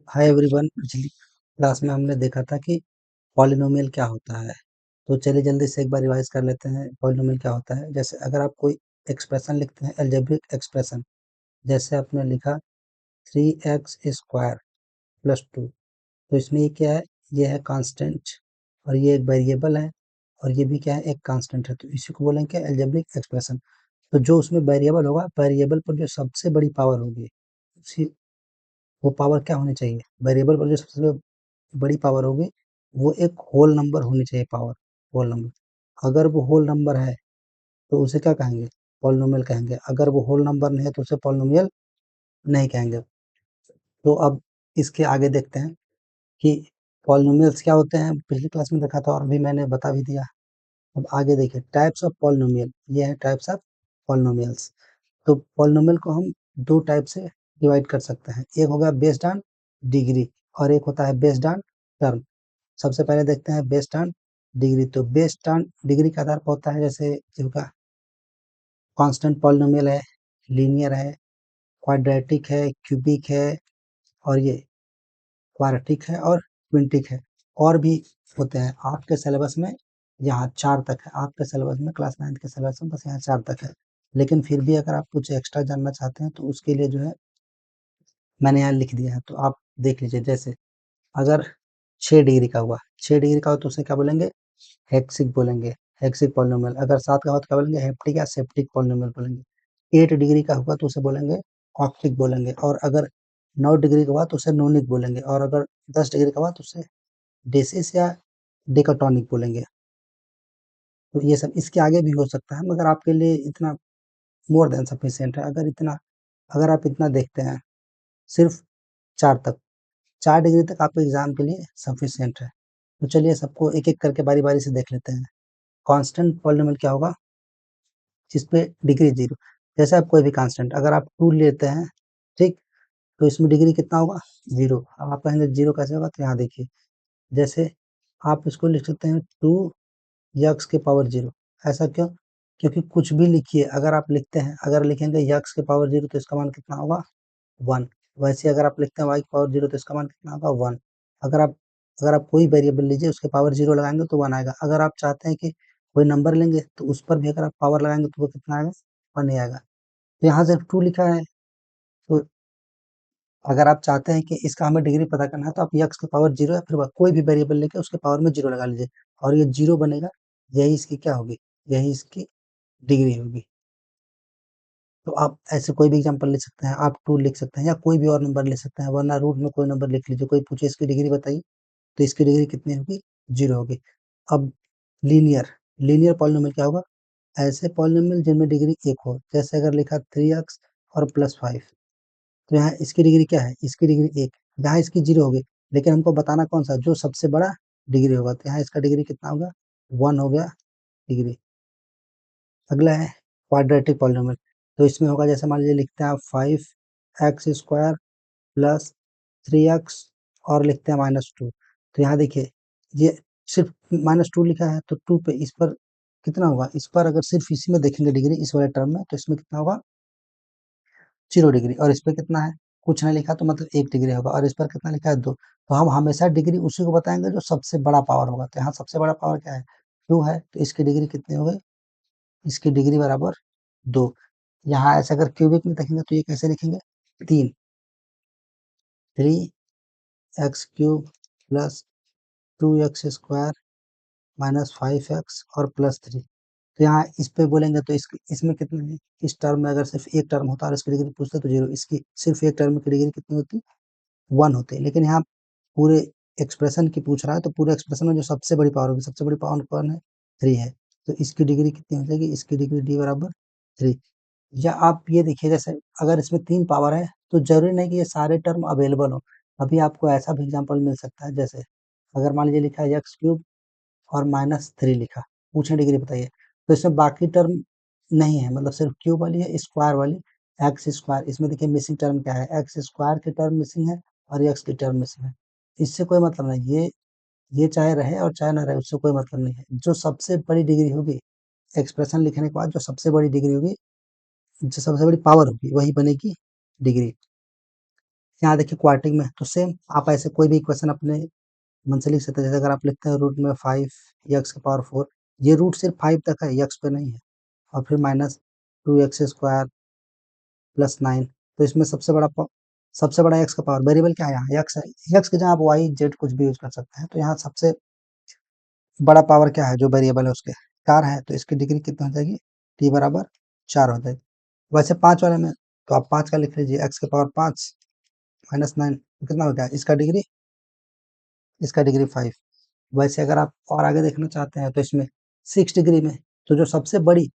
Hi everyone. पिछली class में हमने देखा था कि पॉलिनोमियल क्या होता है। तो चलिए जल्दी से एक बार रिवाइज कर लेते हैं पॉलिनोमियल क्या होता है। जैसे अगर आप कोई एक्सप्रेशन लिखते हैं, अलजेब्रिक एक्सप्रेशन, जैसे आपने लिखा 3x² प्लस 2, तो इसमें ये क्या है, ये है कांस्टेंट और ये एक वेरिएबल है और ये भी क्या है, एक कांस्टेंट है। तो इसी को बोलेंगे अलजेब्रिक एक्सप्रेशन। तो जो उसमें वेरिएबल होगा, वेरिएबल पर जो सबसे बड़ी पावर होगी उसी वो पावर क्या होनी चाहिए, वेरिएबल पर जो सबसे बड़ी पावर होगी वो एक होल नंबर होनी चाहिए, पावर होल नंबर। अगर वो होल नंबर है तो उसे क्या कहेंगे, पॉलिनोमियल कहेंगे। अगर वो होल नंबर नहीं है तो उसे पॉलिनोमियल नहीं कहेंगे। तो अब इसके आगे देखते हैं कि पॉलिनोमियल्स क्या होते हैं। पिछली क्लास में देखा था और अभी मैंने बता भी दिया। अब आगे देखिए टाइप्स ऑफ पॉलिनोमियल, ये है टाइप्स ऑफ पॉलिनोमियल्स। तो पॉलिनोमियल को हम दो टाइप से डिवाइड कर सकते हैं। एक होगा बेस्ड ऑन डिग्री और एक होता है बेस्ड ऑन टर्म। सबसे पहले देखते हैं बेस्ड ऑन डिग्री। तो बेस्ड ऑन डिग्री के आधार पर होता है, जैसे जिनका कांस्टेंट पॉलिनोमियल है, लीनियर है, क्वाड्रेटिक है, क्यूबिक है और ये क्वाड्रेटिक है और क्विंटिक है। और भी होते हैं आपके सिलेबस में, यहाँ 4 तक है। आपके सिलेबस में क्लास 9 के सिलेबस में बस यहाँ 4 तक है। लेकिन फिर भी अगर आप कुछ एक्स्ट्रा जानना चाहते हैं तो उसके लिए जो है मैंने यहाँ लिख दिया है, तो आप देख लीजिए। जैसे अगर 6 डिग्री का हुआ, 6 डिग्री का हो तो उसे क्या बोलेंगे, हेक्सिक बोलेंगे, हेक्सिक पॉलिनोमियल। अगर 7 का हो तो क्या बोलेंगे, हेप्टिक या सेप्टिक पॉलिनोमियल बोलेंगे। 8 डिग्री का होगा तो उसे बोलेंगे ऑक्टिक बोलेंगे। और अगर 9 डिग्री का हुआ तो उसे नोनिक बोलेंगे। और अगर 10 डिग्री का हुआ तो उसे डेसिस या डेकाटोनिक बोलेंगे। तो ये सब इसके आगे भी हो सकता है, मगर आपके लिए इतना मोर देन सफिशिएंट है। अगर आप इतना देखते हैं, सिर्फ 4 तक, 4 डिग्री तक आपके एग्जाम के लिए सफिशिएंट है। तो चलिए सबको एक एक करके बारी बारी से देख लेते हैं। कांस्टेंट पॉलिनोमियल क्या होगा, जिसपे डिग्री 0। जैसे आप कोई भी कांस्टेंट अगर आप 2 लेते हैं, ठीक, तो इसमें डिग्री कितना होगा, 0। अब आप कहेंगे 0 कैसे होगा, तो यहाँ देखिए। जैसे आप इसको लिख सकते हैं 2 यक्स के पावर 0। ऐसा क्यों, क्योंकि कुछ भी लिखिए, अगर आप लिखते हैं, अगर लिखेंगे यक्स के पावर 0 तो इसका मान कितना होगा, 1। वैसे अगर आप लिखते हैं वाई की पावर 0 तो इसका मान कितना होगा, 1। अगर आप अगर आप कोई वेरिएबल लीजिए उसके पावर 0 लगाएंगे तो 1 आएगा। अगर आप चाहते हैं कि कोई नंबर लेंगे तो उस पर भी अगर आप पावर लगाएंगे तो वो कितना आएगा, 1 ही आएगा। तो यहाँ सिर्फ 2 लिखा है। तो अगर आप चाहते हैं कि इसका हमें डिग्री पता करना है तो आप यक्स के पावर 0 या फिर कोई भी वेरिएबल लेके उसके पावर में 0 लगा लीजिए और ये 0 बनेगा। यही इसकी क्या होगी, यही इसकी डिग्री होगी। तो आप ऐसे कोई भी एग्जांपल ले सकते हैं, आप 2 लिख सकते हैं या कोई भी और नंबर ले सकते हैं, वरना रूट में कोई नंबर लिख लीजिए। कोई पूछे इसकी डिग्री बताइए तो इसकी डिग्री कितनी होगी, 0 होगी। अब लीनियर लीनियर पॉलिनोमियल क्या होगा, ऐसे पॉलिनोमियल जिनमें डिग्री 1 हो। जैसे अगर लिखा 3x और प्लस 5, तो यहाँ इसकी डिग्री क्या है, इसकी डिग्री 1। यहाँ इसकी 0 होगी, लेकिन हमको बताना कौन सा, जो सबसे बड़ा डिग्री होगा। तो यहाँ इसका डिग्री कितना होगा, 1 हो गया डिग्री। अगला है क्वाड्रेटिक पॉलिनोमियल। तो इसमें होगा, जैसे मान लीजिए लिखते हैं आप 5x² प्लस 3x और लिखते हैं -2। तो यहाँ देखिए ये सिर्फ -2 लिखा है, तो 2 पे इस पर कितना होगा, इस पर अगर सिर्फ इसी में देखेंगे डिग्री, इस वाले टर्म में, तो इसमें कितना होगा, 0 डिग्री। और इस पे कितना है, कुछ नहीं लिखा, तो मतलब 1 डिग्री होगा। और इस पर कितना लिखा है, 2। तो हम हमेशा डिग्री उसी को बताएंगे जो सबसे बड़ा पावर होगा। तो यहाँ सबसे बड़ा पावर क्या है, 2 है, तो इसकी डिग्री कितनी हो गई, इसकी डिग्री बराबर 2। यहाँ ऐसे अगर क्यूबिक में देखेंगे तो ये कैसे लिखेंगे, 3, 3x³ plus 2x² minus 5x और प्लस 3। तो यहाँ इस पे बोलेंगे तो इसमें कितने हैं, इस टर्म में अगर सिर्फ एक टर्म होता और इसकी डिग्री पूछते तो 0। इसकी सिर्फ एक टर्म की डिग्री कितनी होती, 1 होती। लेकिन यहाँ पूरे एक्सप्रेशन की पूछ रहा है, तो पूरे एक्सप्रेशन में जो सबसे बड़ी पावर होगी, सबसे बड़ी पावर कौन है, 3 है। तो इसकी डिग्री कितनी हो जाएगी, इसकी डिग्री d बराबर 3। या आप ये देखिए, जैसे अगर इसमें 3 पावर है तो जरूरी नहीं कि ये सारे टर्म अवेलेबल हो। अभी आपको ऐसा भी एग्जाम्पल मिल सकता है, जैसे अगर मान लीजिए लिखा है x³ और -3 लिखा, पूछे डिग्री बताइए, तो इसमें बाकी टर्म नहीं है, मतलब सिर्फ क्यूब वाली है, स्क्वायर वाली x²। इसमें देखिए मिसिंग टर्म क्या है, x² की टर्म मिसिंग है और x की टर्म मिसिंग है। इससे कोई मतलब नहीं, ये चाहे रहे और चाहे ना रहे, उससे कोई मतलब नहीं है। जो सबसे बड़ी डिग्री होगी, एक्सप्रेशन लिखने के बाद जो सबसे बड़ी डिग्री होगी, जो सबसे बड़ी पावर होगी, वही बनेगी डिग्री। यहाँ देखिए क्वाड्रेटिक में तो सेम आप ऐसे कोई भी इक्वेशन अपने मन से लिख सकते हैं। जैसे अगर आप लिखते हैं रूट में 5 एक्स की पावर 4, ये रूट सिर्फ 5 तक है, एक्स पे नहीं है। और फिर माइनस 2x² प्लस 9, तो इसमें सबसे बड़ा एक्स का पावर वेरिएबल क्या है, यहाँ एक्स है। एक्स की जगह आप वाई जेड कुछ भी यूज कर सकते हैं। तो यहाँ सबसे बड़ा पावर क्या है जो वेरिएबल है उसके, 4 है, तो इसकी डिग्री कितनी हो जाएगी, टी बराबर 4 हो जाएगी। वैसे 5 वाले में तो आप 5 का लिख लीजिए, एक्स के पावर 5 माइनस 9 कितना हो गया, इसका डिग्री 5। वैसे अगर आप और आगे देखना चाहते हैं तो इसमें 6 डिग्री में, तो जो सबसे बड़ी,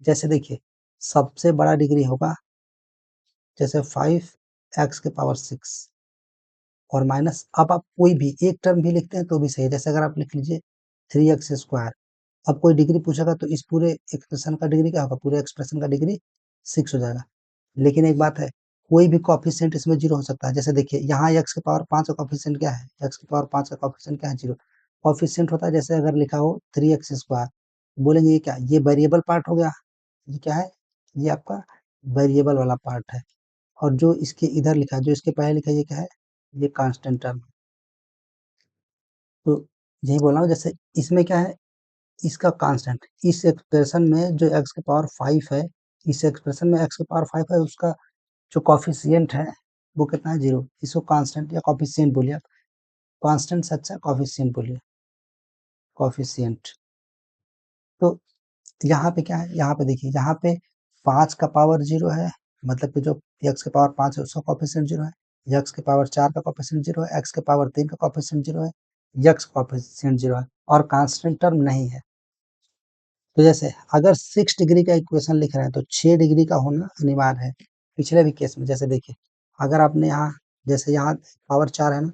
जैसे देखिए सबसे बड़ा डिग्री होगा जैसे 5 एक्स के पावर 6 और माइनस, अब आप कोई भी एक टर्म भी लिखते हैं तो भी सही है। जैसे अगर आप लिख लीजिए 3x², अब कोई डिग्री पूछेगा तो इस पूरे एक्सप्रेशन का डिग्री क्या होगा, पूरे एक्सप्रेशन का डिग्री 6 हो जाएगा। लेकिन एक बात है, कोई भी कोएफिशिएंट इसमें 0 हो सकता है। जैसे देखिए यहाँ x के पावर 5 का कोएफिशिएंट क्या है, x के पावर 5 का कोएफिशिएंट क्या है, 0। कोएफिशिएंट होता है जैसे अगर लिखा हो 3x², बोलेंगे ये क्या, ये वेरिएबल पार्ट हो गया, ये क्या है, ये आपका वेरिएबल वाला पार्ट है। और जो इसके इधर लिखा है, जो इसके पहले लिखा है, ये क्या है, ये कांस्टेंट टर्म। तो यही बोल रहा हूँ, जैसे इसमें क्या है, इसका कांस्टेंट, इस एक्सप्रेशन में जो x के पावर 5 है, इस एक्सप्रेशन में x के पावर 5 है, उसका जो कॉफिशिएंट है वो कितना है, 0। इसको कांस्टेंट या कॉफिशिएंट बोलिए आप, कांस्टेंट से अच्छा कॉफिशिएंट बोलिए, कॉफिशिएंट। तो यहाँ पे क्या है, यहाँ पे देखिए, यहाँ पे 5 का पावर 0 है, मतलब कि जो x के पावर 5 है उसका कॉफिशिएंट 0 है, x के पावर 4 का कॉफिशिएंट 0 है, x के पावर 3 का कॉफिशिएंट 0 है, x कॉफिशिएंट 0 है और कांस्टेंट टर्म नहीं है। तो जैसे अगर 6 डिग्री का इक्वेशन लिख रहे हैं तो 6 डिग्री का होना अनिवार्य है। पिछले भी केस में जैसे देखिए, अगर आपने यहाँ, जैसे यहाँ पावर 4 है ना,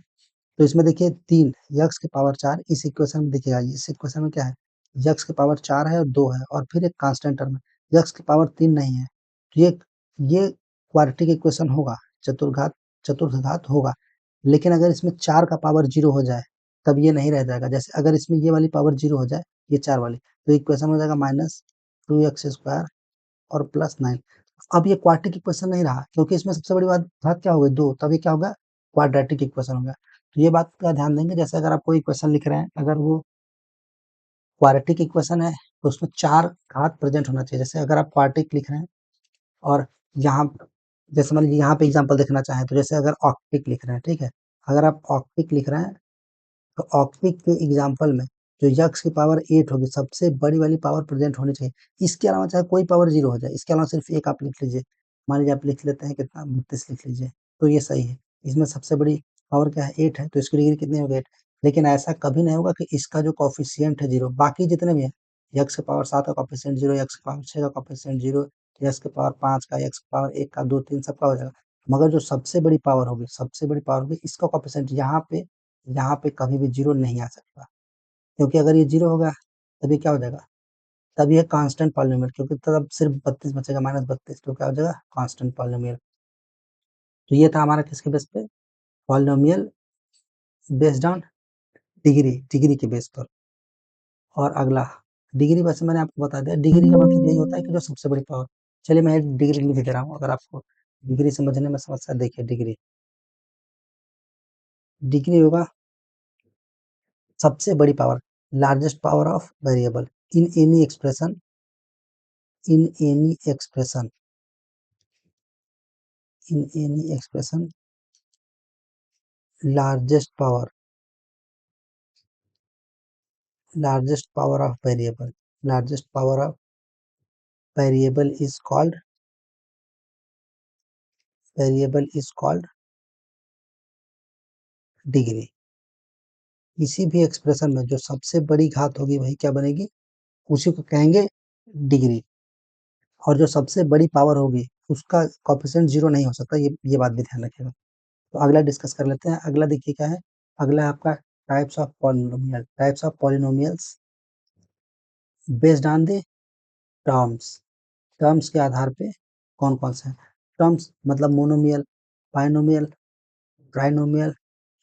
तो इसमें देखिए 3 यक्स के पावर 4 इस इक्वेशन में दिखेगा। इस इक्वेशन में क्या है, यक्स के पावर 4 है और 2 है और फिर एक कांस्टेंट टर्म है, यक्स के पावर 3 नहीं है। तो ये क्वाड्रेटिक इक्वेशन होगा, चतुर्घात चतुर्थघात होगा। लेकिन अगर इसमें 4 का पावर 0 हो जाए तब ये नहीं रह जाएगा। जैसे अगर इसमें ये वाली पावर 0 हो जाए, ये 4 वाली, तो इक्वेशन हो जाएगा -2x² और +9। अब ये क्वाड्रेटिक इक्वेशन नहीं रहा, क्योंकि इसमें सबसे बड़ी बात घात क्या हो गई, 2, तब ये क्या होगा, क्वाड्रेटिक इक्वेशन हो गया। तो ये बात का ध्यान देंगे, जैसे अगर आप कोई इक्वेशन लिख रहे हैं, अगर वो क्वाड्रेटिक इक्वेशन है तो उसमें 4 घात प्रेजेंट होना चाहिए। जैसे अगर आप क्वाड्रेटिक लिख रहे हैं और यहाँ, जैसे मान लीजिए यहाँ पे एग्जांपल देखना चाहें, तो जैसे अगर ऑक्टिक लिख रहे हैं, ठीक है, अगर आप ऑक्टिक लिख रहे हैं तो ऑक्टिक के एग्जांपल में जो यक्स की पावर 8 होगी, सबसे बड़ी वाली पावर प्रेजेंट होनी चाहिए। इसके अलावा चाहे कोई पावर 0 हो जाए, इसके अलावा सिर्फ एक आप लिख लीजिए। मान लीजिए आप लिख लेते हैं कितना, 32 लिख लीजिए, तो ये सही है। इसमें सबसे बड़ी पावर क्या है, 8 है, तो इसकी डिग्री कितनी होगी, 8। लेकिन ऐसा कभी नहीं होगा कि इसका जो कोएफिशिएंट है 0, बाकी जितने भी हैं, यक्स के पावर 7 का कोएफिशिएंट 0, यक्स के पावर 6 का कोएफिशिएंट 0, यक्स के पावर 5 का, यक्स के पावर 1 का, 2, 3 सबका हो जाएगा। मगर जो सबसे बड़ी पावर होगी, इसका कोएफिशिएंट यहाँ पे कभी भी 0 नहीं आ सकता। क्योंकि अगर ये 0 होगा तब ये क्या हो जाएगा, तब ये कांस्टेंट पॉलीनोमियल, क्योंकि तब सिर्फ 32 बचेगा, -32, तो क्या हो जाएगा, कांस्टेंट पॉलीनोमियल। तो ये था हमारा किसके बेस पे, पॉलीनोमियल बेस्ड ऑन डिग्री के बेस पर। और अगला डिग्री, वैसे मैंने आपको बता दिया, डिग्री का मतलब यही होता है कि जो सबसे बड़ी पावर। चलिए मैं डिग्री लिख दे रहा हूँ, अगर आपको डिग्री समझने में समस्या, देखिए डिग्री होगा सबसे बड़ी power, largest power of variable in any expression, in any expression in any expression, largest power of variable, largest power of variable is called degree. किसी भी एक्सप्रेशन में जो सबसे बड़ी घात होगी वही क्या बनेगी, उसी को कहेंगे डिग्री। और जो सबसे बड़ी पावर होगी उसका कोएफिशिएंट 0 नहीं हो सकता, ये बात भी ध्यान रखिएगा। तो अगला डिस्कस कर लेते हैं। अगला देखिए क्या है, अगला है आपका types of polynomials based on the terms. Terms के आधार पे कौन-कौन से हैं? टर्म्स मतलब मोनोमियल, बायनोमियल, ट्राइनोमियल,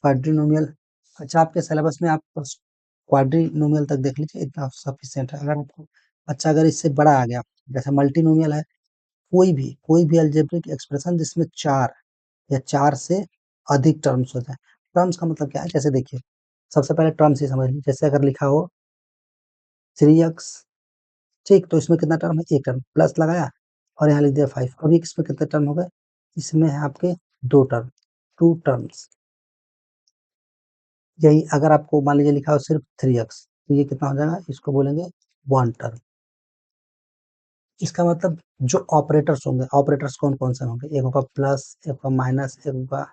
क्वाड्रिनोमियल। अच्छा, आपके सिलेबस में आप बस क्वाड्रिनोमियल तक देख लीजिए, इतना सफिशिएंट है। अगर आपको, अच्छा अगर इससे बड़ा आ गया, जैसे मल्टीनोमियल है, कोई भी अलजेब्रिक एक्सप्रेशन जिसमें 4 या 4 से अधिक टर्म्स हो जाए। टर्म्स का मतलब क्या है, जैसे देखिए सबसे पहले टर्म्स ही समझ लीजिए, जैसे अगर लिखा हो 3x, ठीक, तो इसमें कितना टर्म है, एक टर्म, प्लस लगाया और यहाँ लिख दिया 5। अभी इसमें कितने टर्म हो गए, इसमें है आपके दो टर्म, टू टर्म्स। यही अगर आपको मान लीजिए लिखा हो सिर्फ 3x, तो ये कितना हो जाएगा, इसको बोलेंगे वन टर्म। इसका मतलब जो ऑपरेटर्स होंगे, ऑपरेटर्स कौन कौन से होंगे, एक होगा प्लस, एक होगा माइनस, एक होगा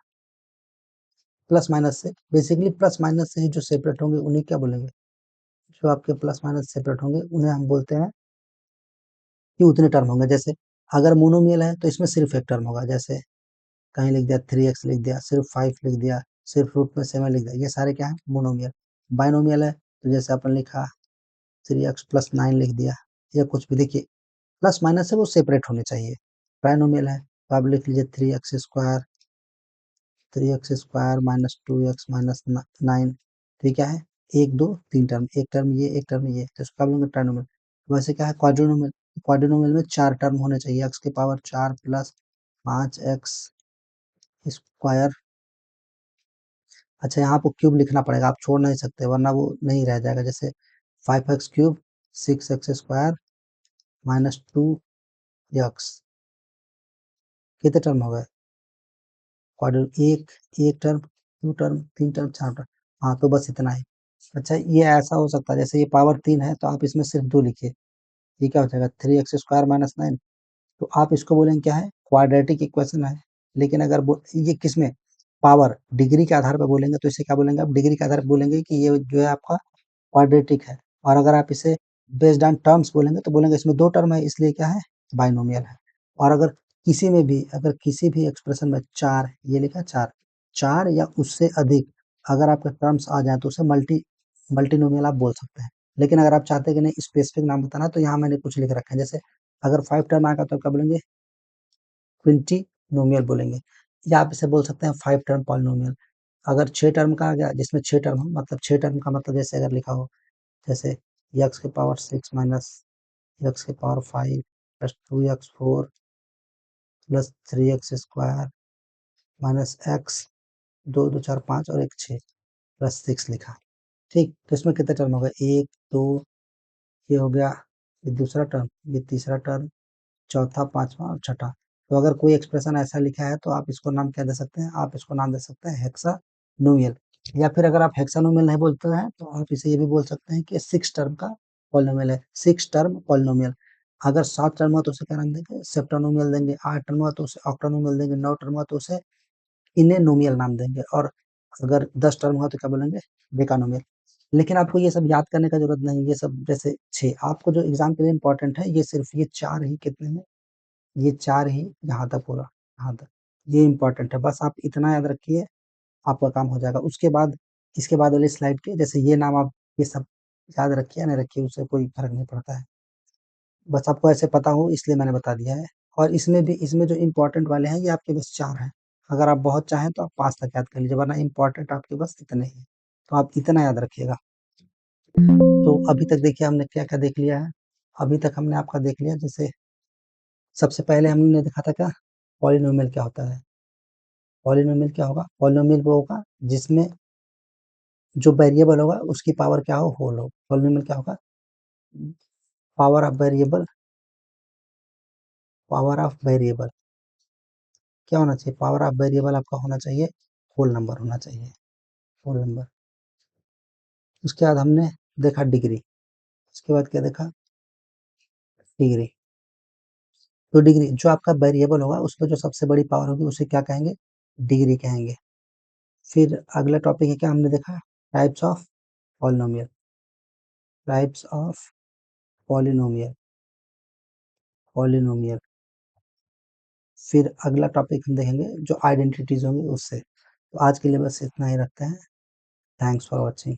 प्लस माइनस से, बेसिकली प्लस माइनस से ही जो सेपरेट होंगे उन्हें क्या बोलेंगे, जो आपके प्लस माइनस सेपरेट होंगे उन्हें हम बोलते हैं कि उतने टर्म होंगे। जैसे अगर मोनोमियल है तो इसमें सिर्फ एक टर्म होगा, जैसे कहीं लिख दिया 3x लिख दिया, सिर्फ 5 लिख दिया, सिर्फ रूट में 7 लिख दिया, ये सारे क्या है, मोनोमियल। बाइनोमियल है तो जैसे अपन लिखा 3x प्लस 9 लिख दिया, या कुछ भी, देखिए प्लस माइनस से वो सेपरेट होने चाहिए। ट्राइनोमियल है तो आप लिख लीजिए 3x square minus 2x minus 9, ठीक है, एक दो तीन टर्म, एक टर्म ये, एक टर्म ये, तो इसका बोलेंगे ट्राइनोमियल। वैसे क्या है क्वाड्रिनोमियल, क्वाड्रिनोमियल में चार टर्म होने चाहिए, x की पावर 4 प्लस 5x स्क्वायर। अच्छा, यहाँ आपको क्यूब लिखना पड़ेगा, आप छोड़ नहीं सकते वरना वो नहीं रह जाएगा। जैसे 5x cube 6x square minus 2x, कितने टर्म हो गए, क्वाड्रेटिक, एक टर्म, दो टर्म, तीन टर्म, चार टर्म, हाँ तो बस इतना ही। अच्छा, ये ऐसा हो सकता है जैसे ये पावर 3 है तो आप इसमें सिर्फ 2 लिखिए, ये क्या हो जाएगा 3x स्क्वायर माइनस 9, तो आप इसको बोलेंगे क्या है, क्वाड्रेटिक इक्वेशन है। लेकिन अगर ये किसमें, पावर डिग्री के आधार पर बोलेंगे तो इसे क्या बोलेंगे, आप डिग्री के आधार पर बोलेंगे कि ये जो है आपका क्वाड्रेटिक है। और अगर आप इसे बेस्ड ऑन टर्म्स बोलेंगे तो बोलेंगे इसमें दो टर्म है इसलिए क्या है, बाइनोमियल है। और अगर किसी में भी, अगर किसी भी एक्सप्रेशन में चार, ये लिखा चार, चार या उससे अधिक अगर आपके टर्म्स आ जाए तो उसे मल्टीनोमियल आप बोल सकते हैं। लेकिन अगर आप चाहते हैं कि नहीं स्पेसिफिक नाम बताना, तो यहाँ मैंने कुछ लिख रखा है, जैसे अगर 5 टर्म आएगा तो क्या बोलेंगे, क्विंटीनोमियल बोलेंगे, या आप इसे बोल सकते हैं 5 टर्म पॉलिनोमियल। अगर 6 टर्म का आ गया, जिसमें 6 टर्म हो, मतलब 6 टर्म का मतलब जैसे अगर लिखा हो, जैसे एक्स की पावर 6 माइनस एक्स की power 5 plus 2x4 plus 3x square minus x, दो दो चार पाँच और एक 6 प्लस 6 लिखा, ठीक, तो इसमें कितने टर्म हो गए, एक दो, ये हो गया, ये दूसरा टर्म, ये तीसरा टर्म, चौथा, पांचवा और छठा। तो अगर कोई एक्सप्रेशन ऐसा लिखा है तो आप इसको नाम क्या दे सकते हैं, आप इसको नाम दे सकते हैं हेक्सानोमियल। या फिर अगर आप हेक्सानोमियल नहीं बोलते हैं तो आप इसे ये भी बोल सकते हैं कि 6 टर्म का पॉलिनोमियल है, 6 टर्म पॉलिनोमियल। अगर 7 टर्म हो तो उसे क्या नाम देंगे, सेप्टानोमियल देंगे, 8 टर्म हो तो उसे ऑक्टानोमियल देंगे, 9 टर्म हो तो उसे इनेनोमियल नाम देंगे, और अगर 10 टर्म हो तो क्या बोलेंगे, डेकानोमियल। लेकिन आपको ये सब याद करने का जरूरत नहीं, ये सब जैसे 6 आपको जो एग्जाम के लिए इंपॉर्टेंट है, ये सिर्फ ये चार ही कितने हैं, ये चार ही, यहाँ तक पूरा, यहाँ तक, ये इंपॉर्टेंट है, बस आप इतना याद रखिए, आपका काम हो जाएगा। उसके बाद इसके बाद वाली स्लाइड के जैसे ये नाम आप ये सब याद रखिए या नहीं रखिए, उससे कोई फर्क नहीं पड़ता है, बस आपको ऐसे पता हो इसलिए मैंने बता दिया है। और इसमें भी, इसमें जो इम्पोर्टेंट वाले हैं ये आपके बस चार हैं, अगर आप बहुत चाहें तो आप 5 तक याद कर लीजिए, वरना इम्पोर्टेंट आपके बस इतने ही हैं, तो आप इतना याद रखिएगा। तो अभी तक देखिए हमने क्या क्या देख लिया है, अभी तक हमने आपका देख लिया, जैसे सबसे पहले हमने देखा था क्या, पॉलिनोमियल क्या होता है। पॉलिनोमियल क्या होगा, पॉलिनोमियल वो होगा जिसमें जो वेरिएबल होगा उसकी पावर क्या हो, होल हो। पॉलिनोमियल क्या होगा, power of variable, power of variable क्या होना चाहिए, पावर ऑफ वेरिएबल आपका होना चाहिए होल नंबर होना चाहिए, होल नंबर। उसके बाद हमने देखा डिग्री, उसके बाद क्या देखा, डिग्री। तो डिग्री जो आपका वेरिएबल होगा उसमें जो सबसे बड़ी पावर होगी उसे क्या कहेंगे, डिग्री कहेंगे। फिर अगला टॉपिक है क्या, हमने देखा types of polynomial, types of polynomial, polynomial. फिर अगला टॉपिक हम देखेंगे जो आइडेंटिटीज होंगी उससे। तो आज के लिए बस इतना ही रखते हैं, थैंक्स फॉर वॉचिंग।